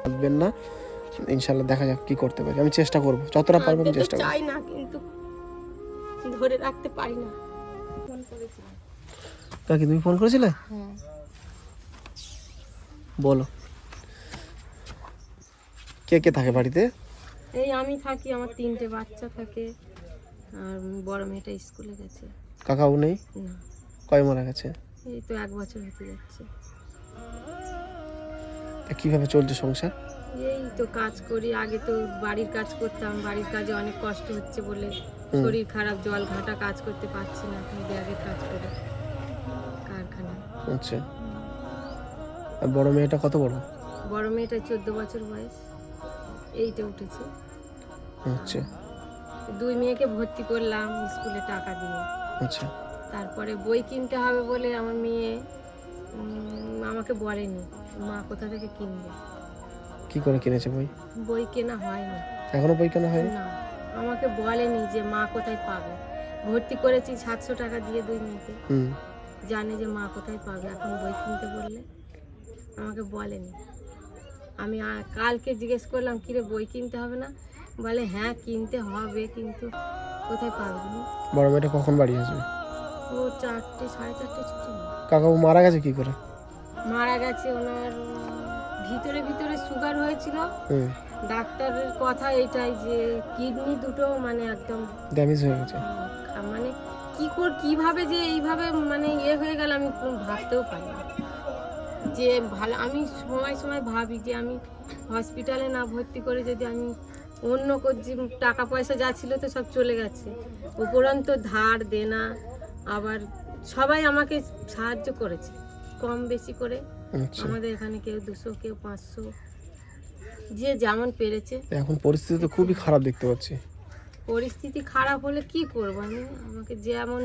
ভাববেন না, ইনশাল্লাহ দেখা যাক কি করতে পারি। আমি চেষ্টা করব, যতটা পারবো আমি চেষ্টা করব। চাই না কিন্তু ধরে রাখতে পারি না। ফোন করেছিলাম। কাকি তুমি ফোন করেছিলে? হ্যাঁ। বলো, কে কে থাকে বাড়িতে? এই আমি থাকি, আমার 3টে বাচ্চা থাকে, আর বড় মেয়েটা স্কুলে গেছে। কাকাও নেই? না। কয় মারা গেছে? এই তো 1 বছর হতে যাচ্ছে। তা কিভাবে চলছে সংসার? এই তো কাজ করি, আগে তো বাড়ির কাজ করতাম, বাড়ির কাজে অনেক কষ্ট হচ্ছে বলে শরীর খারাপ, জল ঘাটা কাজ করতে পারছি না, এখন ব্যাগের কাজ করে কারখানায়। আচ্ছা, আর বড় মেয়েটা কত বড়? বড় মেয়েটা 14 বছর বয়স, 8-এ উঠেছে। আচ্ছা 2 মেয়েকে ভর্তি করলাম স্কুলে টাকা দিয়ে। আচ্ছা। তারপরে বই কিনতে হবে বলে আমার মেয়ে আমাকে বলেনি মা কোথা থেকে কিনবে। কি করে কিনেছে বই? বই কেনা হয়নি এখনো বই কেনা হয়নি? না, আমাকে বলেনি যে মা কোথায় পাবে। ভর্তি করেছি 700 টাকা দিয়ে 2 মেয়েকে, জানে যে মা কোথায় পাবে। এখন বই কিনতে বললে আমাকে বলেনি। আমি কালকে জিজ্ঞেস করলাম কিরে বই কিনতে হবে না? বলে হ্যাঁ কিনতে হবে, কিন্তু কোথায় পাবে তুমি? বড় মেয়েটা কখন বাড়ি আসবে? ও 4টে 4:30 ছুটি। কাকাবু মারা গেছে কি করে? মারা গেছে, ওনার ভিতরে ভিতরে সুগার হয়েছিল। ডাক্তারের কথা এটাই যে কিডনি দুটো মানে একদম ড্যামেজ হয়ে গেছে। মানে কিভাবে যে এইভাবে মানে হয়ে গেল আমি ভাবতেও পারি না। যে ভালো, আমি সময় সময় ভাবি যে আমি হসপিটালে না ভর্তি করে যদি আমি অন্য যে টাকা পয়সা যা ছিল তো সব চলে গেছে, উপরন্ত ধার দেনা, আবার সবাই আমাকে সাহায্য করেছে কম বেশি করে। আমাদের এখানে কেউ 200 কেউ 500, যে যেমন পেরেছে। এখন পরিস্থিতি তো খুবই খারাপ দেখতে পাচ্ছি। পরিস্থিতি খারাপ হলে কি করব আমি, আমাকে যেমন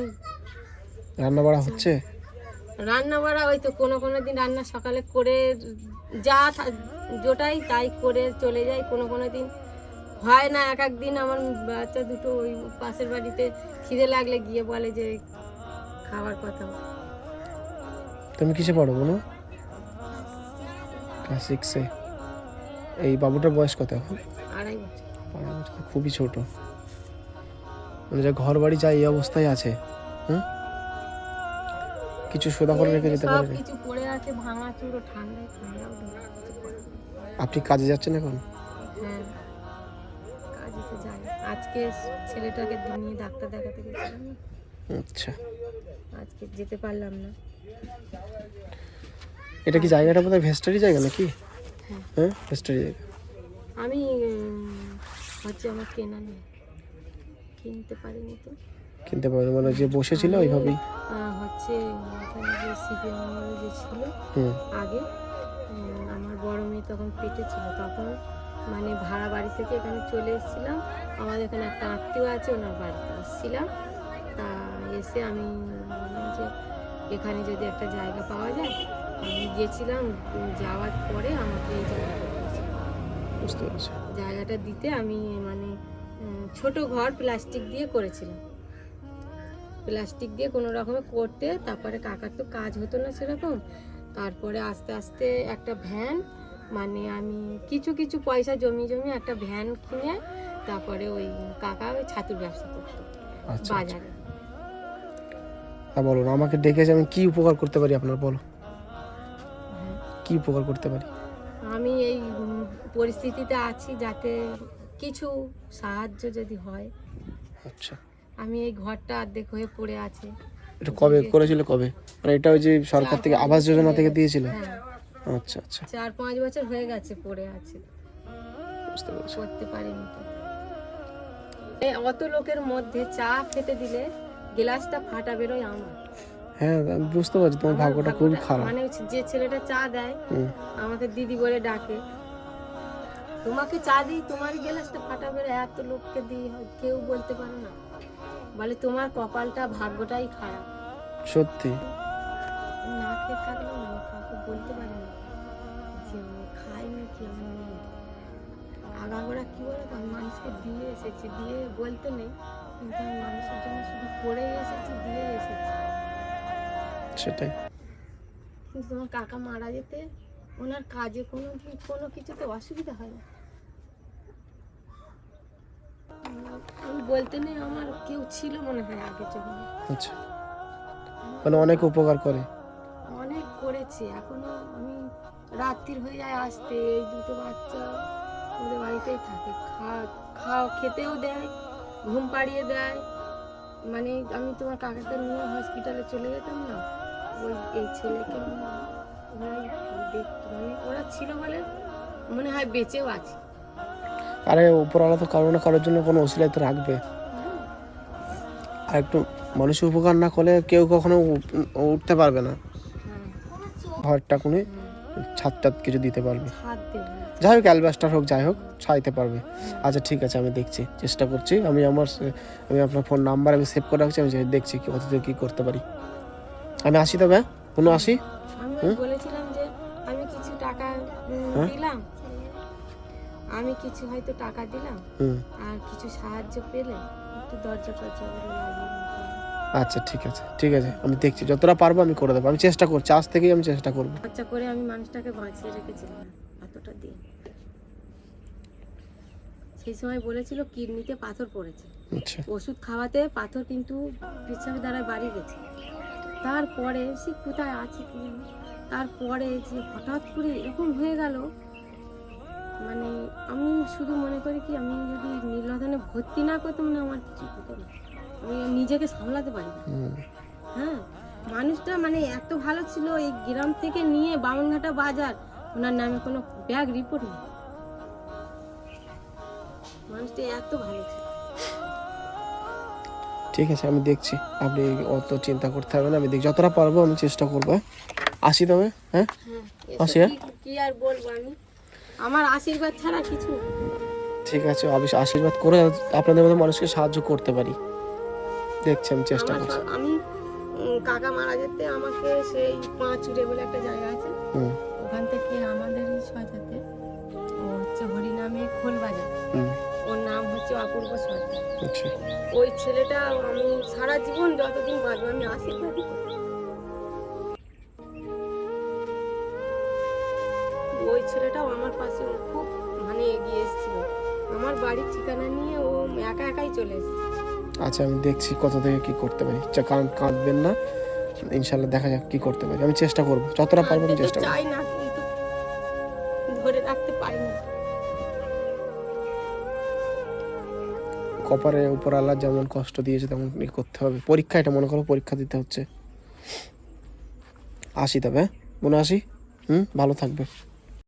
রান্না বাড়া হচ্ছে? রান্না বাড়া ওই তো কোনো কোনো দিন রান্না সকালে করে যা জোটাই তাই করে চলে যাই, কোনো কোনো দিন হয় না। এক দিন আমার বাচ্চা দুটো ওই পাশের বাড়িতে খিদে লাগলে গিয়ে বলে যে খাবার কথা। তুমি কিসে পড়ো বলো? ক্লাস 6-এ। এই বাবুটার বয়স কত এখন? 2.5 বছর। 2.5 বছর, খুবই ছোট। মানে যা ঘর বাড়ি যা এই অবস্থায় আছে, কিছু সোদা করে রেখে যেতে পারে। কিছু পড়ে আছে ভাঙা চুরো, ঠান্ডাও আপনি কাজে যাচ্ছেন এখন? হ্যাঁ কাজে তো যাই। আজকে ছেলেটাকে নিয়ে ডাক্তার দেখাতে গেছিলাম, আচ্ছা। আজকে যেতে পারলাম না। এটা কি জায়গাটা বোধহয় ভেস্টারি জায়গা নাকি? হ্যাঁ ভেস্টারি জায়গা। আমি হচ্ছে আমার কেনা নেই, কিনতে পারিনি তো। কিনতে পারবে মানে যে বসেছিল ওইভাবেই হচ্ছে এখানে যে সিপিএম যে ছিল আগে, আমার বড় মেয়ে তখন পেটে ছিল, তখন মানে ভাড়া বাড়ি থেকে এখানে চলে এসেছিলাম। আমাদের এখানে একটা আত্মীয় আছে, ওনার বাড়িতে আসছিলাম। তা এসে আমি বললাম যে এখানে যদি একটা জায়গা পাওয়া যায়। আমি গিয়েছিলাম, যাওয়ার পরে আমাকে এই জায়গাটা দিয়েছিল। বুঝতে পারছি। জায়গাটা দিতে আমি মানে ছোট ঘর প্লাস্টিক দিয়ে করেছিলাম, প্লাস্টিক দিয়ে কোনো রকমে করতে। তারপরে কাকার তো কাজ হতো না সেরকম, তারপরে আস্তে আস্তে একটা ভ্যান, মানে আমি কিছু কিছু পয়সা জমি একটা ভ্যান কিনে তারপরে ওই কাকা ওই ছাতুর ব্যবসা করতো বাজারে। হ্যাঁ বলুন, আমাকে ডেকেছে, আমি কি উপকার করতে পারি আপনার বলো? কি উপকার করতে পারি? আমি এই পরিস্থিতিতে আছি, যাতে কিছু সাহায্য যদি হয়। আচ্ছা। আমি এই ঘরটা অর্ধেক হয়ে পড়ে আছে। এটা কবে করেছিল কবে? মানে এটা ওই যে সরকার থেকে আবাস যোজনা থেকে দিয়েছিল? আচ্ছা আচ্ছা। 4-5 বছর হয়ে গেছে পড়ে আছে, বুঝতে পারছি। করতে পারিনি তো। এই অত লোকের মধ্যে চা খেতে দিলে গ্লাসটা ফাটা বেরোয় আমার। হ্যাঁ আমি বুঝতে পারছি, তোমার ভাগ্যটা খুবই খারাপ। মানে যে ছেলেটা চা দেয় আমাকে দিদি বলে ডাকে, তোমাকে চা দিই তোমার গ্লাসটা ফাটা বেরোয়, এত লোককে দিই কেউ বলতে পারে না, বলে তোমার কপালটা ভাগ্যটাই খারাপ। সত্যি না খেয়ে থাকলেও না কাউকে বলতে পারি না যে আমি খাইনি কি আমার নেই। আগাগোড়া কি বলে তো, আমি মানুষকে দিয়ে এসেছি, দিয়ে বলতে নেই, কিন্তু আমি মানুষের জন্য শুধু পড়ে এসেছি, দিয়ে এসেছি। সেটাই। কিন্তু তোমার কাকা মারা যেতে ওনার কাজে কোনো কিছুতে অসুবিধা হয় না। আমি বলতে নেই, আমার কেউ ছিল মনে হয় আগে যখন, আচ্ছা, মানে অনেক উপকার করে। অনেক করেছে। এখনো আমি রাত্রির হয়ে যায় আসতে, এই দুটো বাচ্চা ওদের বাড়িতেই থাকে, খেতেও দেয়, ঘুম পাড়িয়ে দেয়। মানে আমি তোমার কাকাকে নিয়ে হসপিটালে চলে যেতাম না, এই ছেলেকে ওরা দেখতো, মানে ওরা ছিল বলে মনে হয় বেঁচেও আছে। আরে উপরওয়ালা তো কারো না কারোর জন্য কোনো ওসিলাই তো রাখবে। আর একটু মানুষের উপকার না করলে কেউ কখনো উঠতে পারবে না, ঘরটা কোনে ছাদ কিছু দিতে পারবে, যাই হোক অ্যালবাস্টার হোক যাই হোক ছাইতে পারবে। আচ্ছা ঠিক আছে, আমি দেখছি, চেষ্টা করছি। আমি আপনার ফোন নাম্বার আমি সেভ করে রাখছি, আমি দেখছি কি কত কি করতে পারি। আমি আসি তবে, কোনো আসি। আমি বলেছিলাম যে আমি কিছু টাকা দিলাম, আমি কিছু হয়তো টাকা দিলাম, আর কিছু সাহায্য পেলে একটু দরজা লাগিয়ে। আচ্ছা ঠিক আছে, ঠিক আছে, আমি দেখছি যতটা পারবো আমি করে দেবো। আমি চেষ্টা করছি, আজ থেকেই আমি চেষ্টা করবো। খরচা করে আমি মানুষটাকে বাঁচিয়ে রেখেছিলাম এতটা দিয়ে। সেই সময় বলেছিল কিডনিতে পাথর পড়েছে, আচ্ছা, ওষুধ খাওয়াতে পাথর কিন্তু পেছাবের দ্বারা বাড়ি গেছে। তারপরে সে কোথায় আছে কি জানি, তারপরে যে হঠাৎ করে এরকম হয়ে গেল, মানে আমি শুধু মনে করি কি আমি যদি নীলনদনে ভর্তি না করতাম না, আমার কিছু হতো না, আমি নিজেকে সামলাতে পারি না। হ্যাঁ, মানুষটা মানে এত ভালো ছিল, এই গ্রাম থেকে নিয়ে বামনঘাটা বাজার, ওনার নামে কোনো ব্যাগ রিপোর্ট নেই, মানুষটা এত ভালো ছিল। ঠিক আছে, আমি দেখছি, আপনি অত চিন্তা করতে হবে না, আমি দেখছি যতটা পারবো আমি চেষ্টা করবো। আসি তবে, হ্যাঁ আসি। কি আর বলবো আমি, আমার আশীর্বাদ ছাড়া কিছু। ঠিক আছে, আশীর্বাদ করে আপনাদের মতো মানুষকে সাহায্য করতে পারি, দেখছি আমি চেষ্টা করছি। আমি কাকা মারা যেতে আমাকে সেই পাঁচুরে বলে একটা জায়গা আছে, ওখান থেকে আমাদের সাজাতে, ও হচ্ছে হরিনামে খোল বাজার, ওর নাম হচ্ছে অপূর্ব সর্দার। আচ্ছা, ওই ছেলেটা আমি সারা জীবন যতদিন বাঁচবো আমি আশীর্বাদই করব। ওই ছেলেটাও আমার পাশে খুব মানে এগিয়ে এসেছিল, আমার বাড়ির ঠিকানা নিয়ে ও একা একাই চলে এসেছে। আচ্ছা আমি দেখছি কত থেকে কি করতে পারি, কাঁদবেন না, ইনশাল্লাহ দেখা যাক কি করতে পারি। আমি চেষ্টা করবো যতটা পারবো, আমি চেষ্টা করবো। চাই না, কিন্তু ধরে রাখতে পারি না। কপারে উপর আল্লাহ যেমন কষ্ট দিয়েছে তেমন করতে হবে। পরীক্ষা, এটা মনে করো পরীক্ষা দিতে হচ্ছে। আসি তবে, মনে আসি। ভালো থাকবে।